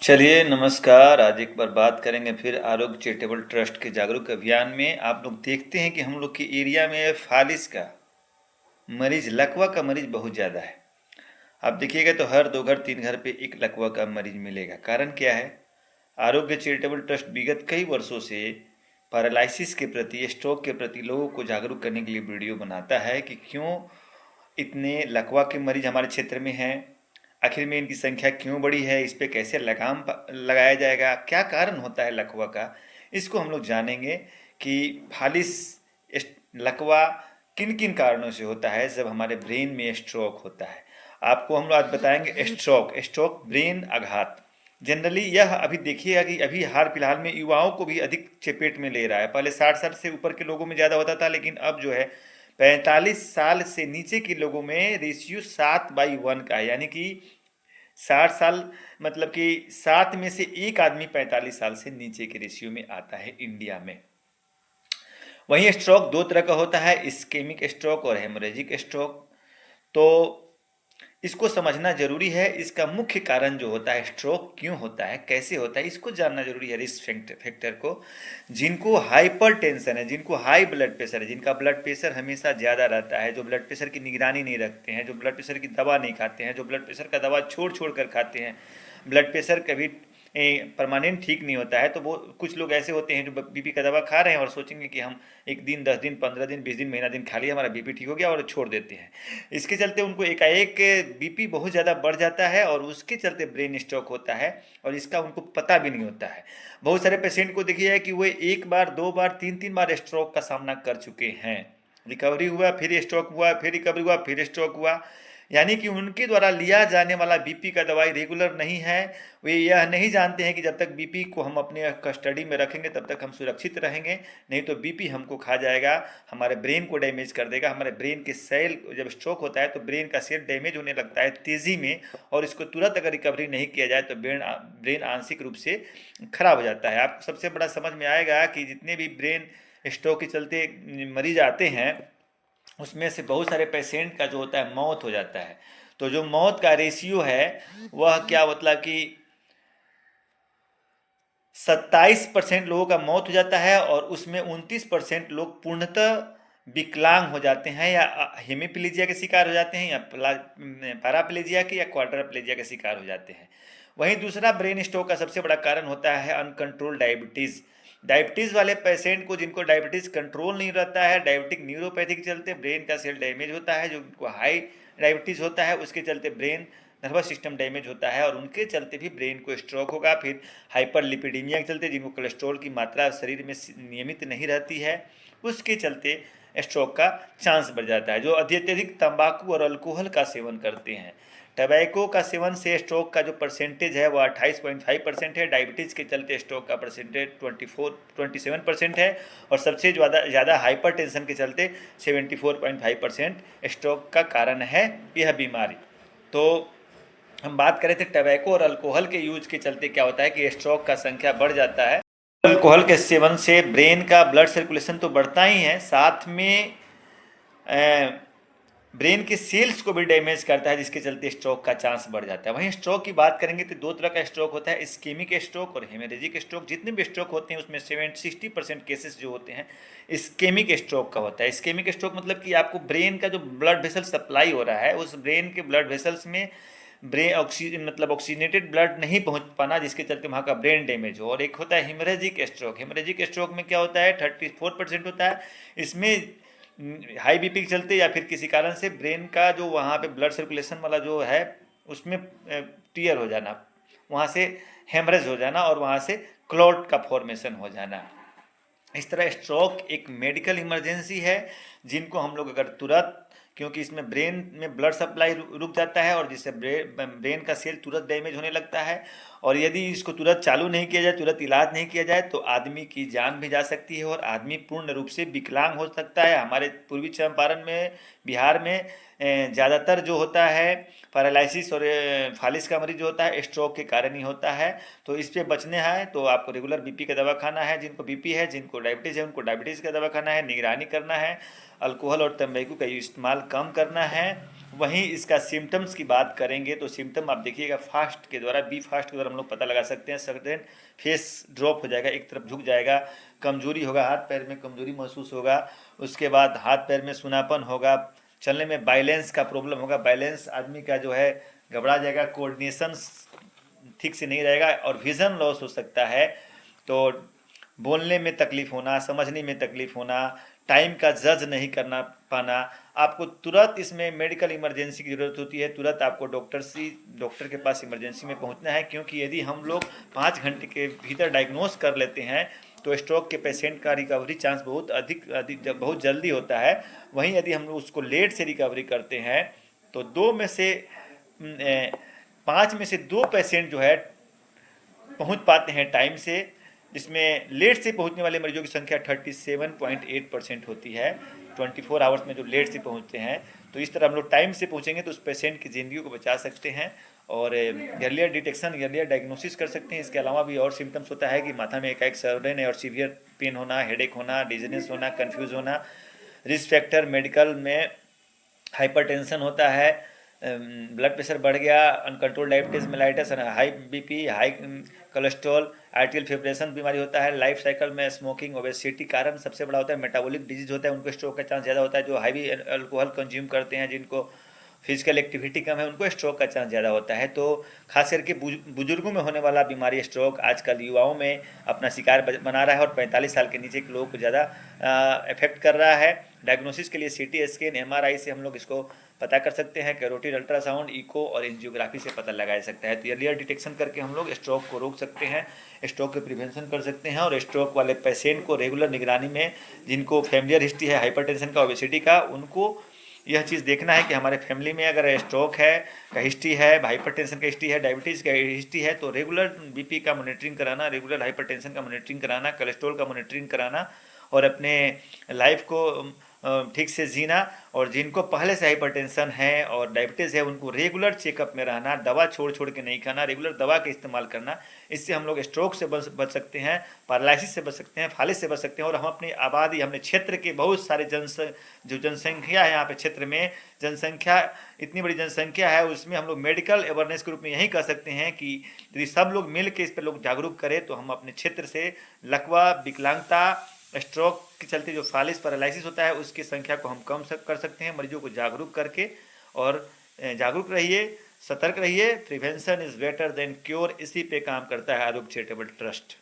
चलिए नमस्कार। आज एक बार बात करेंगे फिर आरोग्य चैरिटेबल ट्रस्ट के जागरूक अभियान में। आप लोग देखते हैं कि हम लोग के एरिया में फालिस का मरीज, लकवा का मरीज बहुत ज़्यादा है। आप देखिएगा तो हर 2 घर 3 घर पे एक लकवा का मरीज मिलेगा। कारण क्या है? आरोग्य चैरिटेबल ट्रस्ट विगत कई वर्षों से पैरालिसिस के प्रति, स्ट्रोक के प्रति लोगों को जागरूक करने के लिए वीडियो बनाता है कि क्यों इतने लकवा के मरीज हमारे क्षेत्र में हैं, आखिर में इनकी संख्या क्यों बढ़ी है, इस पे कैसे लगाम लगाया जाएगा, क्या कारण होता है लकवा का, इसको हम लोग जानेंगे कि फालिस लकवा किन किन कारणों से होता है जब हमारे ब्रेन में स्ट्रोक होता है। आपको हम लोग आज बताएंगे स्ट्रोक ब्रेन आघात। जनरली यह अभी देखिएगा कि अभी हाल फिलहाल में युवाओं को भी अधिक चपेट में ले रहा है। पहले 60 साल से ऊपर के लोगों में ज़्यादा होता था, लेकिन अब जो है 45 साल से नीचे के लोगों में रेशियो 7/1 का है। यानी कि 60 साल मतलब कि 7 में से एक आदमी 45 साल से नीचे के रेशियो में आता है इंडिया में। वहीं स्ट्रोक दो तरह का होता है, इस्केमिक स्ट्रोक और हेमोरेजिक स्ट्रोक। तो इसको समझना जरूरी है। इसका मुख्य कारण जो होता है, स्ट्रोक क्यों होता है, कैसे होता है, इसको जानना जरूरी है। रिस्क फैक्टर को, जिनको हाइपर टेंशन है, जिनको हाई ब्लड प्रेशर है, जिनका ब्लड प्रेशर हमेशा ज़्यादा रहता है, जो ब्लड प्रेशर की निगरानी नहीं रखते हैं, जो ब्लड प्रेशर की दवा नहीं खाते हैं, जो ब्लड प्रेशर का दवा छोड़ छोड़ कर खाते हैं, ब्लड प्रेशर कभी परमानेंट ठीक नहीं होता है। तो वो कुछ लोग ऐसे होते हैं जो बीपी का दवा खा रहे हैं और सोचेंगे कि हम एक दिन, 10 दिन, 15 दिन, 20 दिन, महीना दिन खा लिया, हमारा बीपी ठीक हो गया, और छोड़ देते हैं। इसके चलते उनको एकाएक बीपी बहुत ज़्यादा बढ़ जाता है और उसके चलते ब्रेन स्ट्रोक होता है, और इसका उनको पता भी नहीं होता है। बहुत सारे पेशेंट को देखिए कि वो एक बार, 2 बार, 3 बार स्ट्रोक का सामना कर चुके हैं। रिकवरी हुआ, फिर स्ट्रोक हुआ, फिर रिकवरी हुआ, फिर स्ट्रोक हुआ। यानी कि उनके द्वारा लिया जाने वाला बीपी का दवाई रेगुलर नहीं है। वे यह नहीं जानते हैं कि जब तक बीपी को हम अपने कस्टडी में रखेंगे तब तक हम सुरक्षित रहेंगे, नहीं तो बीपी हमको खा जाएगा, हमारे ब्रेन को डैमेज कर देगा। हमारे ब्रेन के सेल, जब स्ट्रोक होता है तो ब्रेन का सेल डैमेज होने लगता है तेज़ी में, और इसको तुरंत अगर रिकवरी नहीं किया जाए तो ब्रेन आंशिक रूप से खराब हो जाता है। आपको सबसे बड़ा समझ में आएगा कि जितने भी ब्रेन स्ट्रोक के चलते मरीज आते हैं, उसमें से बहुत सारे पेशेंट का जो होता है मौत हो जाता है। तो जो मौत का रेशियो है वह क्या, मतलब कि 27% लोगों का मौत हो जाता है, और उसमें 29% लोग पूर्णतः विकलांग हो जाते हैं, या हेमीप्लीजिया के शिकार हो जाते हैं, या पैराप्लेजिया के या क्वाड्राप्लेजिया के शिकार हो जाते हैं। वहीं दूसरा ब्रेन स्ट्रोक का सबसे बड़ा कारण होता है अनकंट्रोल डायबिटीज़। डायबिटीज़ वाले पेशेंट को, जिनको डायबिटीज़ कंट्रोल नहीं रहता है, डायबिटिक न्यूरोपैथी के चलते ब्रेन का सेल डैमेज होता है। जो हाई डायबिटीज़ होता है उसके चलते ब्रेन नर्वस सिस्टम डैमेज होता है, और उनके चलते भी ब्रेन को स्ट्रोक होगा। फिर हाइपरलिपिडीमिया के चलते, जिनको कोलेस्ट्रॉल की मात्रा शरीर में नियमित नहीं रहती है, उसके चलते स्ट्रोक का चांस बढ़ जाता है। जो अत्यधिक तंबाकू और अल्कोहल का सेवन करते हैं, टबैको का सेवन से स्ट्रोक का जो परसेंटेज है वह 28.5% है। डायबिटीज़ के चलते स्ट्रोक का परसेंटेज 27% है, और सबसे ज़्यादा हाइपरटेंशन के चलते 74.5% स्ट्रोक का कारण है यह बीमारी। तो हम बात करें थे टबैको और अल्कोहल के यूज के चलते क्या होता है कि स्ट्रोक का संख्या बढ़ जाता है। अल्कोहल के सेवन से ब्रेन का ब्लड सर्कुलेशन तो बढ़ता ही है, साथ में ब्रेन के सेल्स को भी डैमेज करता है, जिसके चलते स्ट्रोक का चांस बढ़ जाता है। वहीं स्ट्रोक की बात करेंगे तो दो तरह का स्ट्रोक होता है, इस्केमिक स्ट्रोक और हेमरेजिक स्ट्रोक। जितने भी स्ट्रोक होते हैं उसमें 60% केसेस जो होते हैं इस्केमिक स्ट्रोक का होता है। इस्केमिक स्ट्रोक मतलब कि आपको ब्रेन का जो ब्लड वेसल सप्लाई हो रहा है, उस ब्रेन के ब्लड वेसल्स में ऑक्सीजनेटेड ब्लड नहीं पहुंच पाना, जिसके चलते वहाँ का ब्रेन डैमेज हो। और एक होता है हेमरेजिक स्ट्रोक। हेमरेजिक स्ट्रोक में क्या होता है, 34% होता है। इसमें हाई बीपी के चलते या फिर किसी कारण से ब्रेन का जो वहाँ पे ब्लड सर्कुलेशन वाला जो है उसमें टीयर हो जाना, वहाँ से हेमरेज हो जाना, और वहाँ से क्लॉट का फॉर्मेशन हो जाना। इस तरह स्ट्रोक एक मेडिकल इमरजेंसी है, जिनको हम लोग अगर तुरंत, क्योंकि इसमें ब्रेन में ब्लड सप्लाई रुक जाता है, और जिससे ब्रेन का सेल तुरंत डैमेज होने लगता है, और यदि इसको तुरंत चालू नहीं किया जाए, तुरंत इलाज नहीं किया जाए, तो आदमी की जान भी जा सकती है और आदमी पूर्ण रूप से विकलांग हो सकता है। हमारे पूर्वी चंपारण में, बिहार में ज़्यादातर जो होता है पैरालिसिस और फालिस का मरीज जो होता है स्ट्रोक के कारण ही होता है। तो इस पे बचने हैं तो आपको रेगुलर बीपी का दवा खाना है, जिनको बीपी है, जिनको डायबिटीज़ है उनको डायबिटीज़ का दवा खाना है, निगरानी करना है, अल्कोहल और तंबाकू का इस्तेमाल कम करना है। वहीं इसका सिम्टम्स की बात करेंगे तो सिम्टम आप देखिएगा फास्ट के द्वारा, बी फास्ट के द्वारा हम लोग पता लगा सकते हैं। सडन फेस ड्रॉप हो जाएगा, एक तरफ झुक जाएगा, कमजोरी होगा, हाथ पैर में कमजोरी महसूस होगा, उसके बाद हाथ पैर में सूनापन होगा, चलने में बैलेंस का प्रॉब्लम होगा, बैलेंस आदमी का जो है गड़बड़ा जाएगा, कोऑर्डिनेशन ठीक से नहीं रहेगा और विज़न लॉस हो सकता है। तो बोलने में तकलीफ होना, समझने में तकलीफ होना, टाइम का जज नहीं करना पाना, आपको तुरंत इसमें मेडिकल इमरजेंसी की ज़रूरत होती है, तुरंत आपको डॉक्टर के पास इमरजेंसी में पहुंचना है, क्योंकि यदि हम लोग 5 घंटे के भीतर डायग्नोस कर लेते हैं तो स्ट्रोक के पेशेंट का रिकवरी चांस बहुत बहुत जल्दी होता है। वहीं यदि हम लोग उसको लेट से रिकवरी करते हैं तो 5 में से 2 पेशेंट जो है पहुंच पाते हैं टाइम से, जिसमें लेट से पहुंचने वाले मरीजों की संख्या 37.8% होती है 24 आवर्स में जो लेट से पहुंचते हैं। तो इस तरह हम लोग टाइम से पहुंचेंगे तो उस पेशेंट की ज़िंदगी को बचा सकते हैं और अर्लियर डिटेक्शन, अर्लियर डायग्नोसिस कर सकते हैं। इसके अलावा भी और सिम्टम्स होता है कि माथा में एकाएक सडन और सीवियर पेन होना, हेडेक होना, डिजीनेस होना, कन्फ्यूज होना। रिस्क फैक्टर मेडिकल में हाइपरटेंशन होता है, ब्लड प्रेशर बढ़ गया, uncontrol diabetes mellitus, high BP, high cholesterol, atrial fibrillation बीमारी होता है। लाइफ साइकिल में स्मोकिंग, ओबेसिटी कारण सबसे बड़ा होता है। मेटाबॉलिक डिजीज होता है, उनको स्ट्रोक का चांस ज़्यादा होता है। जो हैवी अल्कोहल कंज्यूम करते हैं, जिनको फिजिकल एक्टिविटी कम है, उनको स्ट्रोक का चांस ज़्यादा होता है। तो खास करके बुजुर्गों में होने वाला बीमारी स्ट्रोक आजकल युवाओं में अपना शिकार बना रहा है और 45 साल के नीचे के लोगों को ज़्यादा इफेक्ट कर रहा है। डायग्नोसिस के लिए सीटी स्कैन, एमआरआई से हम लोग इसको पता कर सकते हैं। कैरोटिड अल्ट्रासाउंड, इको और एंजियोग्राफी से पता लगाया सकता है। तो अर्लियर डिटेक्शन करके हम लोग स्ट्रोक को रोक सकते हैं, स्ट्रोक के प्रिवेंशन कर सकते हैं और स्ट्रोक वाले पेशेंट को रेगुलर निगरानी में, जिनको फैमिलियर हिस्ट्री है हाइपरटेंशन का, ओबेसिटी का, उनको यह चीज़ देखना है कि हमारे फैमिली में अगर स्ट्रोक है का हिस्ट्री है, हाइपरटेंशन का हिस्ट्री है, डायबिटीज़ का हिस्ट्री है, तो रेगुलर बीपी का मॉनिटरिंग कराना, रेगुलर हाइपरटेंशन का मॉनिटरिंग कराना, कोलेस्ट्रॉल का मॉनिटरिंग कराना और अपने लाइफ को ठीक से जीना। और जिनको पहले से हाइपरटेंशन है और डायबिटीज़ है, उनको रेगुलर चेकअप में रहना, दवा छोड़ छोड़ के नहीं खाना, रेगुलर दवा का इस्तेमाल करना। इससे हम लोग स्ट्रोक से बच सकते हैं, पैरालिसिस से बच सकते हैं, फालिस से बच सकते हैं। और हम अपनी आबादी, हमने क्षेत्र के बहुत सारे जो जनसंख्या है यहाँ पे क्षेत्र में, जनसंख्या इतनी बड़ी जनसंख्या है, उसमें हम लोग मेडिकल अवेयरनेस के रूप में यही कह सकते हैं कि यदि सब लोग मिल के इस पर लोग जागरूक करें तो हम अपने क्षेत्र से लकवा, विकलांगता, स्ट्रोक के चलते जो फालिस पैरालिसिस होता है उसकी संख्या को हम कम कर सकते हैं, मरीजों को जागरूक करके। और जागरूक रहिए, सतर्क रहिए, prevention is better than cure, इसी पे काम करता है आरोग्य चैरिटेबल ट्रस्ट।